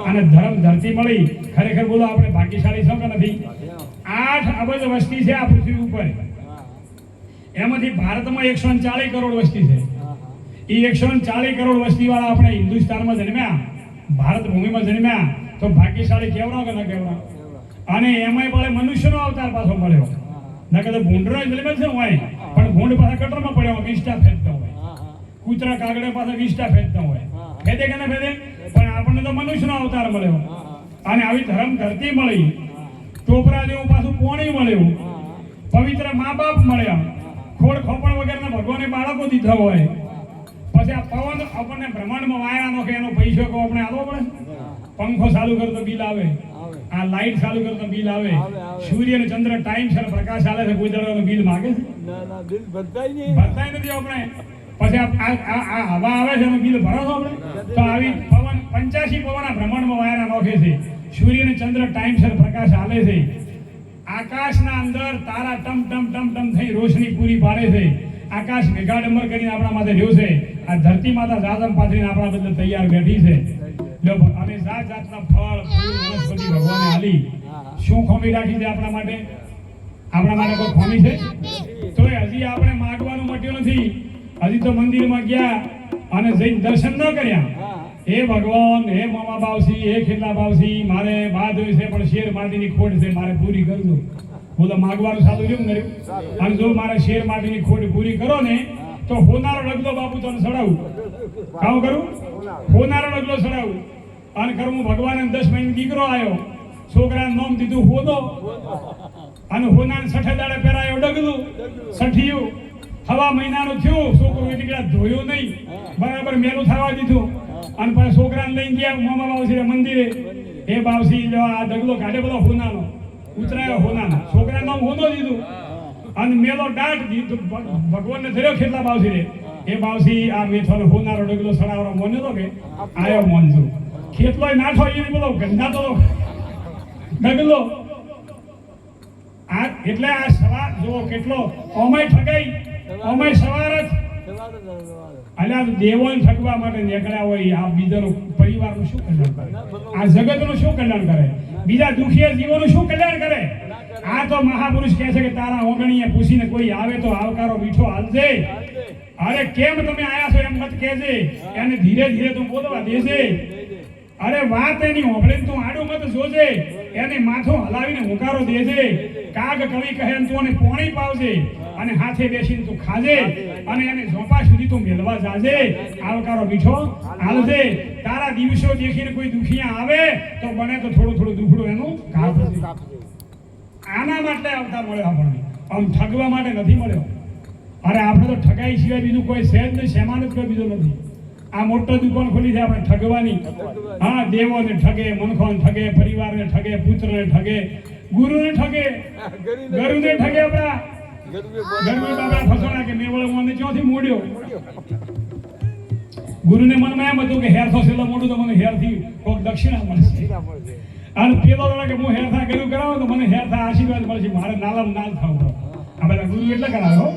અને ધર્મ ધરતી મળી ખરેખર બોલો આપણે ભાગ્યશાળી છો કે નથી? 8 અબજ વસ્તી છે આ પૃથ્વી ઉપર, એમાંથી ભારતમાં 140 કરોડ વસ્તી છે. એ 140 કરોડ વસ્તી વાળા આપણે હિન્દુસ્તાનમાં જન્મ્યા, ભારત ભૂમિમાં જન્મ્યા, તો ભાગ્યશાળી કેવડા કે ન કેવડા? અને એમાંય પડે મનુષ્યનો અવતાર પાછો મળ્યો, ના કદાચ ભૂંડનો જન્મે છે હોય, પણ ભૂંડ પાછા કટરમાં પડ્યો, 20ટા ફેંકતા હોય, કૂતરા કાગડે પાછા 20ટા ફેંકતા હોય, ફેદે કે ના ફેદે? પણ આપણને તો મનુષ્યનો અવતાર મળ્યો, અને આવી ધર્મ ધરતી મળી, ટોપરા જેવું પાછું પોણી મળ્યું, પવિત્ર મા બાપ મળ્યા, ખોડ ખોપણ વગરના ભગવાને બાળકો દીધા હોય, પછી આ પવન આપણને બ્રહ્માંડમાં વાયા નો કે એનો પૈસો કો આપણે આલો પડે? પંખો ચાલુ કરો તો બિલ આવે, આ લાઈટ ચાલુ કરો તો બિલ આવે, સૂર્ય અને ચંદ્ર ટાઈમસર પ્રકાશ આલે છે, કોઈ દાડો બિલ માંગે છે? ના બિલ ભરતાય નથી આપણે. પછી આ હવા આવે છે એનું બિલ ભરો છો આપણે? તો આવી પવન 85 પવન આ બ્રહ્માંડમાં વાયા નોખે છે, સૂર્ય અને ચંદ્ર ટાઈમસર પ્રકાશ આલે છે, આકાશના અંદર તારા ટમ ટમ ટમ ટમ થઈ રોશની પૂરી પાડે છે, આકાશ મેઘાડંબર કરીને આપણા માટે રહ્યો છે, આ ધરતી માતા જાજમ પાથરીને આપણા બદલે તૈયાર બેઠી છે. અને જાત જાતના ફળ ફૂલ વનસ્પતિ ભગવાને આલી. શું ખોમી રાખી છે આપણા માટે? આપણા માટે કોઈ ખોમી છે? તો હજી આપણે માગવાનું મટ્યું નથી. હજી તો મંદિરમાં ગયા અને જઈને દર્શન ન કર્યા. હે ભગવાન, હે મામા બાવસી, હે ખેતલા બાવસી, મારે બાદ હોય છે પણ શેર માટીની ખોટ છે, મારે પૂરી કરજો. બોલો, માગવાનું સાદું કેમ કર્યું? અને જો મારે શેર માટીની ખોટ પૂરી કરો ને તો હોનારો લગલો બાપુ તને ચડાવું. કામ કરું? હોનારો લગલો ચડાવું. અને કરું ભગવાન 10 મહિને દીકરો આવ્યો, છોકરાને નામ દીધું હોનો, અને હોનાને 6 દાડે પહેરાયો ડગલું, સઠિયું. હવા મહિનાનું થયું, છોકરો એટલી ધોયું નહીં, બરાબર મેલું થવા દીધું, અને પછી છોકરાને લઈને ગયા મામા બાવસી મંદિરે. એ બાવસી આ ડગલો કાઢે બધો હોનાનો, ઉતરાયો હોનાનો, છોકરાનું નામ હોનો દીધું, અને મેલો દાટ દીધું ભગવાનને ધર્યો ખેતલા બાવસી રે. એ બાવસી આ વેથોનો હોનારો ડગલો સડાવરો મોન્યો તો કે આયો મોનજો ખેતલોય નાઠો એ બોલો ગંધાતો ડગલો. આ એટલે આ સવાર જો કેટલો ઓમય ઠગાઈ, ઓમય સવાર જ. અલ્યા દેવોને ઠગવા માટે નીકળ્યા હોય, આ બીજાનું પરિવારનું શું કલ્યાણ કરે? આ જગતનું શું કલ્યાણ કરે? બીજા દુખિયા જીવોનું શું કલ્યાણ કરે? આ તો મહાપુરુષ કહે છે કે તારા ઓગણીએ પૂછીને કોઈ આવે તો આવકારો મીઠો હાલજે. અરે કેમ તમે આયા છો એમ મત કહેજે, એને ધીરે ધીરે તું બોલવા દેજે. અરે વાત એની હોંભળીને તું આડું મત જોજે, એને માથું હલાવીને હુંકારો દેજે. કાગ કવિ કહે તું એને પોણી પાવજે, અને હાથે બેસીને તું ખાજે, અને એને ઝોપા સુધી તું મેળવા જાજે. આવકારો મીઠો હાલજે. તારા દિવસો દેખીને કોઈ દુખિયા આવે તો બને તો થોડું થોડું દુખડું એનું કાપજે. આના માટે અવતાર મળ્યો આપણને, આમ ઠગવા માટે નથી મળ્યો. અરે આપણે તો ઠગાઈ સિવાય બીજું કોઈ છે જ નહીં, શેમાન જ કોઈ બીજો નથી. આ મોટો દુકાન ખોલી છે આપણે ઠગવાની. હા, દેવોને ઠગે, મનખોને ઠગે, પરિવારને ઠગે, પુત્રને ઠગે, ગુરુને ઠગે, ગરુને ઠગે. આપણા ગરમી બાબા ફસોણા કે મેવળ મને ચોથી મોડ્યો. ગુરુને મનમાં એમ હતું કે હેર થશે એટલે મોડું તો મને હેરથી કોઈક દક્ષિણા મળશે, અને પેલો કે હું હેરથા ગરુ કરાવો તો મને હેરથા આશીર્વાદ મળશે, મારે નાલમ નાલ થવું. આ બધા ગુરુ એટલે કરાવ્યો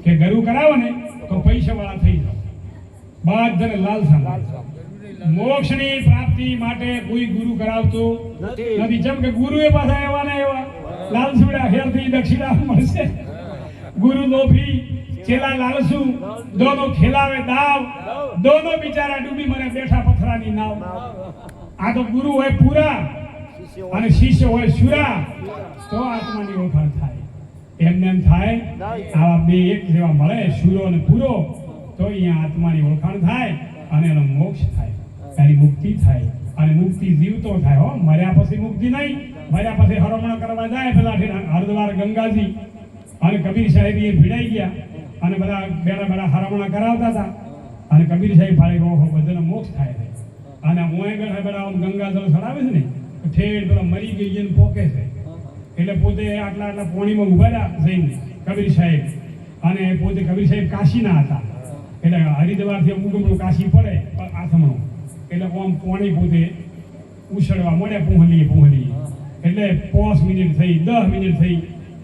કે ગરુ કરાવો ને તો પૈસા વાળા થઈ જાવ. બધાને લાલસા. મોક્ષની પ્રાપ્તિ માટે કોઈ ગુરુ કરાવતો નથી. જેમ કે ગુરુ એ પાછા એવા ને એવા લાલસુડા હેરથી દક્ષિણા મળશે. ગુરુ લોભી, ચેલા લાલસુ, દોનો ખેલાવે દાવ, દોનો બિચારા ડૂબી મરે બેઠા પથરાની નાવ. આ તો ગુરુ હોય પૂરા અને શિષ્ય હોય સુરા, તો આત્માની ઓળખાણ થાય. એમને એમ થાય આવા બે એક જેવા મળે, સુરો અને પૂરો, તો અહીંયા આત્માની ઓળખાણ થાય અને એનો મોક્ષ થાય, એની મુક્તિ થાય. અને મુક્તિ જીવતો થાય. હો, મર્યા પછી મુક્તિ નહીં. મર્યા પછી હરમણ કરવા જાય પેલા હરદ્વાર ગંગાજી, અને કબીર સાહેબ એ ભીડાઈ ગયા, અને બધા બેડા બેડા હરમણા કરાવતા હતા. અને કબીર સાહેબ ભાઈ ઓહો બધાનો મોક્ષ થાય છે. અને હું બેઠા બેઠા ગંગા જળ ચડાવે છે ને, ઠેર પેલા મરી ગઈ એને પોકે છે. એટલે પોતે આટલા આટલા પોણીમાં ઉભા રહ્યા જઈને કબીર સાહેબ, અને પોતે કબીર સાહેબ કાશીના હતા. એટલે હરિદ્વારથી અમુક કાશી પડે આથમણો, એટલે આમ પોણી પોતે ઉછળવા મળે પૂહલી. એટલે 5 મિનિટ થઈ, 10 મિનિટ થઈ.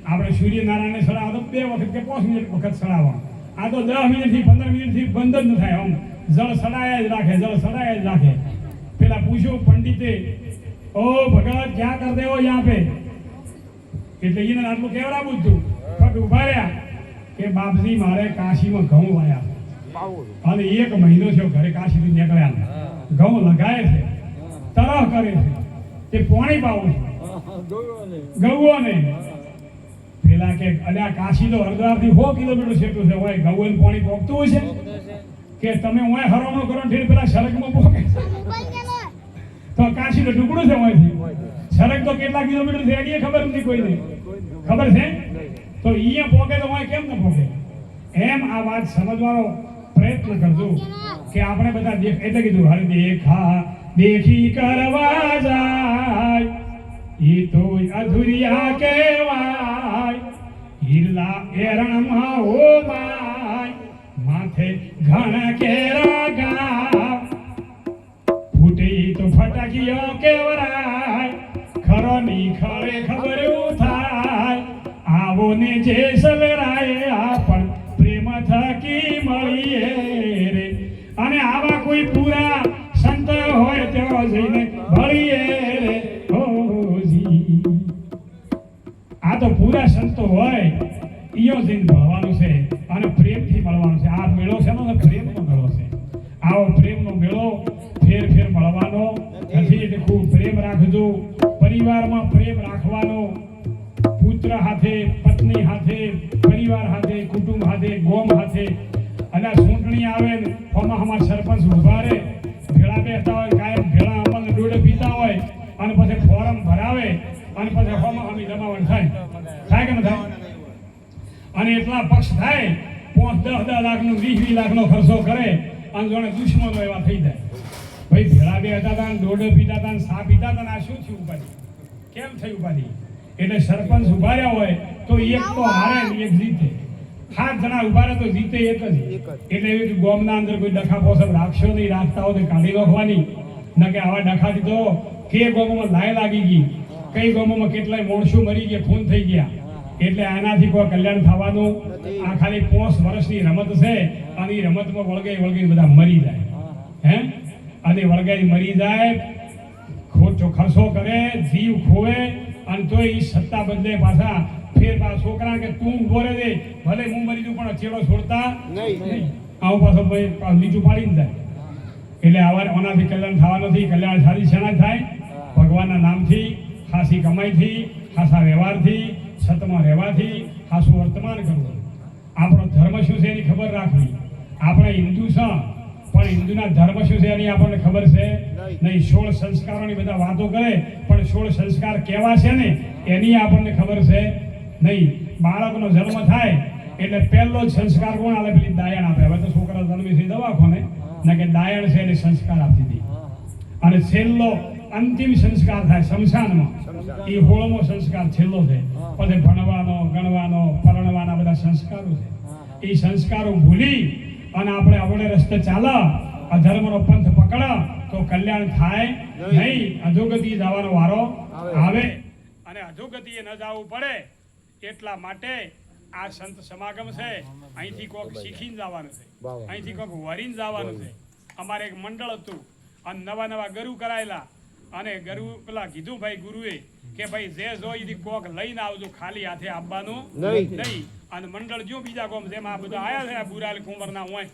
આપણે સૂર્યનારાયણને સડાવો તો 2 વખત કે 5 મિનિટ વખત સડાવવા. આ તો 10 મિનિટથી 15 મિનિટથી બંધ જ ન થાય. આમ જળ સડાયા જ રાખે, જળ સડાયા જ રાખે. પેલા પૂછ્યું પંડિતે, ઓ ભગત ક્યાં કર દે હો યહાં પે? એટલે એને આટલું કેવડાવું હતું. ફટ ઉભા રહ્યા કે બાપજી મારે કાશીમાં ઘઉં વાયા અને 1 મહિનો થયો ઘરે કાશીથી નીકળ્યા, ઘઉં લગાય છે, તરહ કરે છે, તે પાણી પાવું છે ગૌઓ ને. પેલા કે અલ્યા કાશી તો હરદ્વારથી 100 કિલોમીટર છેટું છે, હોય ગૌનું પાણી પોકતું હશે કે તમે હોય હરામણો કરો ને પેલા સડકમાં પોકે? તો કાશી તો ટુકડું છે હોયથી, સડક તો કેટલા કિલોમીટર છે એની ખબર નથી કોઈને, ખબર છે? તો અહીંયા પોકે તો હોય કેમ ન પોકે? એમ આ વાત સમજવાનો પ્રયત્ન કરજો કે આપણે બધા એટલે કીધું હર દેખા દેખી કરવા જાય ઈ તો અધુરિયા કહેવાય, હિરલા એરણમાં ઓ માય માથે ઘણા કેરા ગા, ફૂટી તો ફટાકીઓ કેવરાય, ખરો ની ખરે ખબરું થાય, આવો ને જે સલરાય આપણ પ્રેમ થકી મળીએ રે. અને આવા કોઈ પૂરા સંત હોય તેઓ જઈને ભળીએ રે. આ તો પૂરા સંતો હોય ઈયો જઈને ભળવાનું છે અને પ્રેમથી મળવાનું છે. આ મેળો છે ને પ્રેમનો મેળો છે. આવો પ્રેમનો મેળો ફેર ફેર મળવાનો નથી. એટલે ખૂબ પ્રેમ રાખજો, પરિવારમાં પ્રેમ રાખવાનો, પુત્ર હાથે, પત્ની હાથે, પરિવાર હાથે, કુટુંબ હાથે, ગોમ હાથે. અને ચૂંટણી આવે ને હમા સરપંચ ઉભા રહે, ભેળા બેસતા હોય, કાયમ ભેળા આપણને ડોડે પીતા હોય અને પછી ફોરમ ભરાવે અને પછી હમા હમી જમાવણ થાય કે ન થાય? અને એટલા પક્ષ થાય 5-10 લાખનો 20 લાખનો ખર્ચો કરે અને જોડે દુશ્મનો એવા થઈ જાય. ભાઈ ભેળા બેસતા હતા, ડોડે પીતા હતા, સા પીતા હતા, આ શું થયું ઉપાધિ? કેમ થઈ ઉપાધિ? એટલે સરપંચ ઉભા રહ્યા હોય તો એક તો હારે ને એક જીતે. 7 જણા ઉભા રહે તો જીતે એક જ. એટલે એવી ગોમના અંદર કોઈ ડખા પોસબ રાખશો નહીં, રાખતા હોય તો કાઢી નાખવાની. ન કે આવા ડખાથી તો કે ગોમમાં લાય લાગી ગઈ, કઈ ગોમોમાં કેટલાય માણસો મરી ગયા, ખૂન થઈ ગયા. એટલે આનાથી કોઈ કલ્યાણ થવાનું. આ ખાલી 5 વર્ષની રમત છે અને એ રમતમાં વળગાઈ બધા મરી જાય. હે? અને વળગાઈ મરી જાય, ખોટો ખર્ચો કરે, જીવ ખોવે અને તોય એ સત્તા બદલે પાછા ફેર છોકરા કે તું ઉભો રહે દે, ભલે હું મરી જઉં પણ ચેડો છોડતા નહીં. આવું પાછો બીજું પાડીને જાય. એટલે આનાથી કલ્યાણ થવા નથી. કલ્યાણ સારી શેના થાય? ભગવાનના નામથી, ખાસી કમાઈથી, ખાસા વ્યવહારથી, સતમાં રહેવાથી, ખાસું વર્તમાન કરવું. આપણો ધર્મ શું છે એની ખબર રાખવી. આપણે હિન્દુ છે પણ હિન્દુના ધર્મ શું છે એની આપણને ખબર છે નહીં. 16 સંસ્કારોની બધા વાતો કરે પણ 16 સંસ્કાર કેવા છે ને એની આપણને ખબર છે નહીં. બાળકનો જન્મ થાય એટલે પહેલો જ સંસ્કાર કોણ આલે? પેલી દાયણ આપે. હવે તો છોકરા જન્મે છે દવાખાને ના કે દાયણ છે એને સંસ્કાર આપી દીધી. અને છેલ્લો અંતિમ સંસ્કાર થાય શમશાનમાં, એ 16મો સંસ્કાર છેલ્લો છે. પછી ભણવાનો, ગણવાનો, પરણવાના બધા સંસ્કારો છે. એ સંસ્કારો ભૂલી અને આપણે રસ્તે ચાલે, અધર્મનો પંથ પકડ તો કલ્યાણ થાય નહીં. અધોગતિ જવાનો વારો આવે અને અધોગતિએ ન જવું પડે એટલા માટે આ સંત સમાગમ છે. અહીંથી કોક શીખીને જવાનું છે, અહીંથી કોક વરીને જવાનું છે. અમારે એક મંડળ હતું અને નવા ગરુ કરાયેલા અને ગરુ પેલા કીધું ભાઈ ગુરુએ કે ભાઈ જે જોઈ કોક લઈને આવજો, ખાલી હાથે આવવાનું નહીં. અને મંડળ જો બીજા કોમ જેમ આ બધા આયા છે, બુરાલ કુંવરના હોય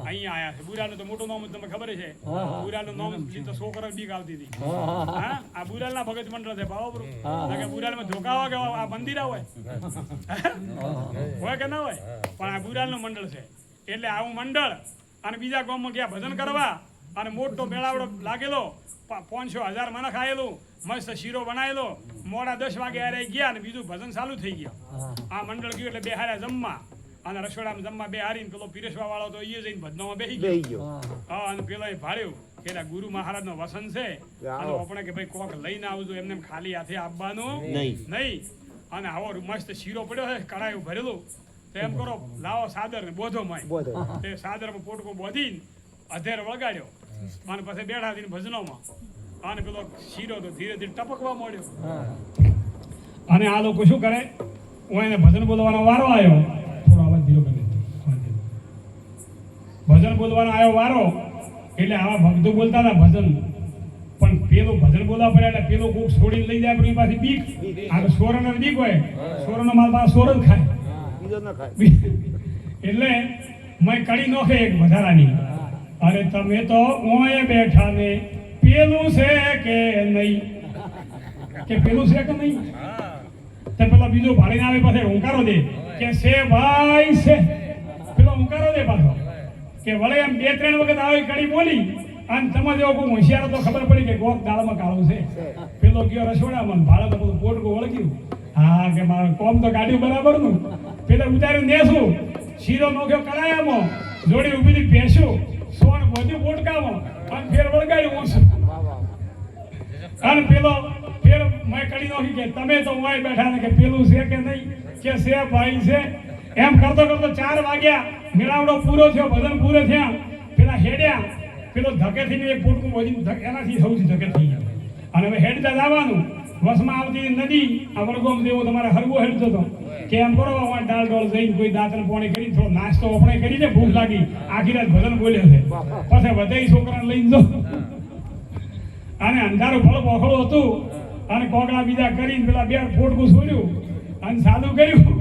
અહીંયા આયા છે. બુરાલ તો મોટું નામ તમને ખબર છે. બુરાલ નું નામ તો છોકરા બીક આવતી હતી. હા, આ બુરાલ ના ભગત મંડળ છે. બાબા બુરાલ માં ધોકાવા કે આ મંદિર હોય કે ના હોય, પણ આ બુરાલ નું મંડળ છે. એટલે આવું મંડળ અને બીજા ગામમાં ગયા ભજન કરવા અને મોટો મેળાવડો લાગેલો, 500,000 માણસ આયેલું, મસ્ત શીરો બનાવેલો. મોડા 10 વાગે આરે ગયા અને બીજું ભજન ચાલુ થઈ ગયું. આ મંડળ ગયું એટલે બેહાર્યા જમવા અને રસોડામાં જમવા બેહારીને પેલો પીરસવા વાળો તો એ જઈને ભજનમાં બેસી ગયો. હા, અને પેલો એ ભાળ્યું કે ગુરુ મહારાજ નો વસન છે અને આપણે કે ભાઈ કોક લઈને આવજો, એમને ખાલી હાથે આવવાનું નહીં. અને આવો મસ્ત શીરો પડ્યો છે, કડાયું ભરેલું. એમ કરો, લાવો સાદર ને બોધો માય. તે સાદરમાં પોટકો બોધીને અધેર વળગાડ્યો અને પછી બેઠા થઈને ભજનોમાં અને પેલો શીરો તો ધીરે ધીરે ટપકવા માંડ્યો. અને આ લોકો શું કરે, હું એને ભજન બોલવાનો વારો આવ્યો. થોડો અવાજ ધીરો કરી દે. ભજન બોલવાનો આવ્યો વારો એટલે આવા ભક્તો બોલતા હતા ભજન પેલો ભજન બોલા પડે એટલે પેલો કોક છોડીને લઈ જાય આપણી પાસે બીક. આ તો સોરનો બીક હોય, સોરનો માલ પાસે સોર જ ખાય, બીજો ન ખાય. એટલે મેં કડી નોખે એક વધારાની. અરે તમે તો ઓય બેઠા ને પેલું છે કે નહીં, કે પેલું છે કે નહીં, તે પેલા બીજો ભાડીને આવે પાસે હુંકારો દે કે છે ભાઈ છે, પેલો હુંકારો દે પાછો કે વળે એમ 2-3 વખત આવી કડી બોલી અને તમે જેવો કોઈ હોશિયાર તો ખબર પડી કે ગોક દાળમાં કાળું છે. પેલો ગયો રસોડામાં, ભાડા તો બધું પોટકું વળગ્યું. હા કે મારું કોમ તો કાઢ્યું બરાબરનું. પેલા ઉતાર્યું દેશું, શીરો નોખ્યો કડાયામાં, જોડી ઊભી થી ભેંસું, સોન બધું પોટકામાં અને ફેર વળગાડ્યું ઓછું. અને પેલો ફેર મેં કડી નોખી કે તમે તો વાય બેઠા ને કે પેલું છે કે નહીં, કે છે ભાઈ છે. એમ કરતો કરતો 4 વાગ્યા, મેળાવડો પૂરો થયો, ભજન પૂરો થયા. પેલા હેડ્યા, પેલો ધકે થઈને એક પોટકું વધી એનાથી સૌથી ધકે થઈ ગયા. અને હવે હેડતા જવાનું, વસમાં આવતી નદી, આ વડગોમ જેવો તમારે હરગો હેડતો હતો કે એમ કરો દાળ ડોળ જઈને કોઈ દાંતણ પાણી કરી થોડો નાસ્તો આપણે કરીને ભૂખ લાગી, આખી રાત ભજન બોલ્યો છે, પછી બધા છોકરાને લઈને જો. અને અંધારું ફળ બોખડું હતું અને કોકડા બીજા કરીને પેલા 2 ફોટકું છોડ્યું અને સાદું કર્યું.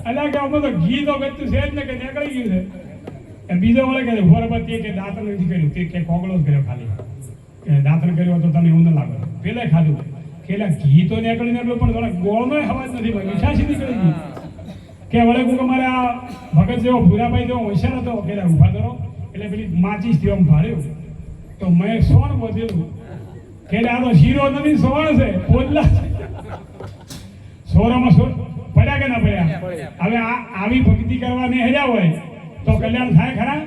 એટલે કે અમે તો ઘી તો ગતું છે જ ને કે નીકળી ગયું છે. બીજો વળે કે બરાબર તે કે દાંતણ નથી કર્યું, તે કે કોગળો જ કર્યો ખાલી, કે દાંતણ કર્યો તો તમે એવું ન લાગે. પેલા ખાધું કે ઘી તો નીકળી નીકળ્યું પણ થોડા ગોળનો અવાજ નથી, મીઠાશી નીકળી ગઈ. કે વળે કોક અમારે આ ભગત જેવો ભૂરાભાઈ જેવો હોશિયાર હતો કે ઊભા કરો એટલે પેલી માચીસ થી આમ ભાર્યું તો મેં સોન વધેલું કે આ તો શીરો નથી સોણ છે, પોદલા સોરામાં સોર પડ્યા કે ના પડ્યા. હવે આવી ભક્તિ કરવાની હેર્યા હોય તો કલ્યાણ થાય ખરા?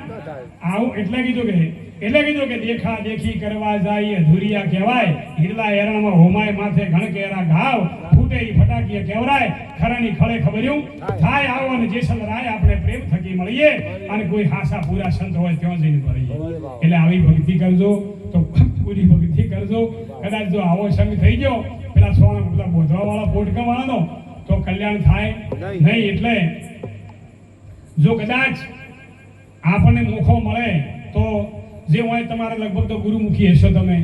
આવું એટલે કીધું કે દેખા દેખી કરવા જાય અધુરિયા કહેવાય, હિરલા એરણમાં હોમાય માથે ઘણ કેરા ઘાવ, ફૂટે ઈ ફટાકીએ કેવરાય, ખરાની ખળે ખબર્યું થાય. આવો અને જેસલ રાય આપણે પ્રેમ થકી મળીએ અને કોઈ હાસા પૂરા સંત હોય ત્યાં જઈને મળીએ. એટલે આવી ભક્તિ કરજો તો પૂરી ભક્તિ કરજો. કદાચ જો આવો સંગ થઈ ગયો પેલા સોના પેલા બોધવા વાળા પોટકા વાળાનો તો કલ્યાણ થાય નહીં. એટલે જો કદાચ આપણને મોખો મળે તો જે હોય તમારે લગભગ તો ગુરુમુખી હશો તમે,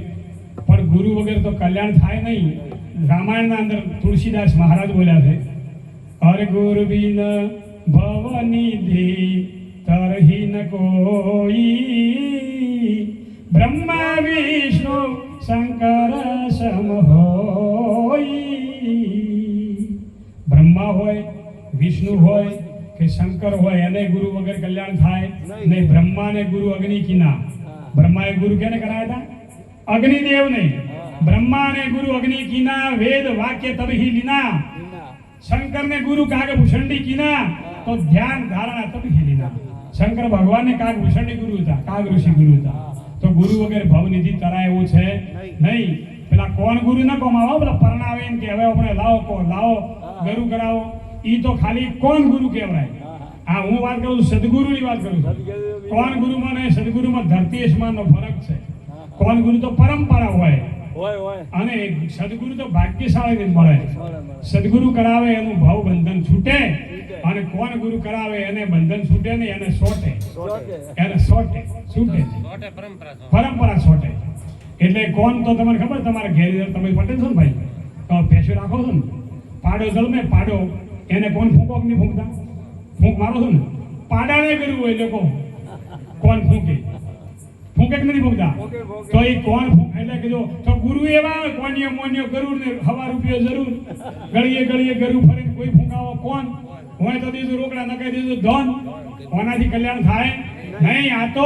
પણ ગુરુ વગર તો કલ્યાણ થાય નહીં. રામાયણના અંદર તુલસીદાસ મહારાજ બોલ્યા છે, હર ગુરુ બિન ભવનિધિ તરહી ન કોઈ, બ્રહ્મા વિષ્ણુ શંકર સમ હોય. બ્રહ્મા હોય, વિષ્ણુ હોય કે શંકર હોય, એને ગુરુ વગર કલ્યાણ થાય નહીં. બ્રહ્મા ને ગુરુ અગ્નિ કિના, બ્રહ્માએ ગુરુ કેને કરાયા હતા? અગ્નિદેવ ને. બ્રહ્મા ને ગુરુ અગ્નિ કિના, વેદ વાક્ય તબહી લીના. શંકર ને ગુરુ કાગ ભૂષણડી કિના, તો ધ્યાન ધારણા તબહી લીના. શંકર ભગવાન ને કાગ ભૂષણડી ગુરુ હતા, કાગ ઋષિ ગુરુ હતા. તો ગુરુ વગર ભવનિધિ તરાય એવું છે નહીં. પેલા કોણ ગુરુ ના કોમાવો, પેલા પરણાવે કે હવે આપણે લાવો ગરુ કરાવો, ઈ તો ખાલી કોણ ગુરુ કહેવાય. આ હું વાત કરું છું, સદગુરુની વાત કરું છું. કોણ ગુરુમાં ને સદગુરુમાં ધરતી આસમાનનો ફરક છે. કોણ ગુરુ તો પરંપરા હોય અને સદગુરુ તો ભાગ્યશાળી મળે. સદગુરુ કરાવે એનું ભાવ બંધન છૂટે અને કોણ ગુરુ કરાવે એને બંધન છૂટે ને એને છોટે, છૂટે પરંપરા છોટે. એટલે કોણ તો તમને ખબર, તમારા ઘેર તમે પટેલ છો ને ભાઈ, તો પેશો રાખો છો ને, પાડો જલમે પાડો, એને કોણ ફૂંકો કે નહીં ફૂંકતા? ફૂંક મારો છો ને, પાડાને કર્યું હોય લોકો કોણ ફૂંકે કે નથી ફૂંકતા? તો એ કોણ એટલે કે જો તો ગુરુ એવા કોણિયો મોનિયો ગરુડ ને હવા રૂપિયો જરૂર, ગળીએ ગરુ ફરે કોઈ ફૂંકાવો કોણ હોય તો દીધું રોકડા નકાઈ દીધું ધન, ઓનાથી કલ્યાણ થાય નહીં. આ તો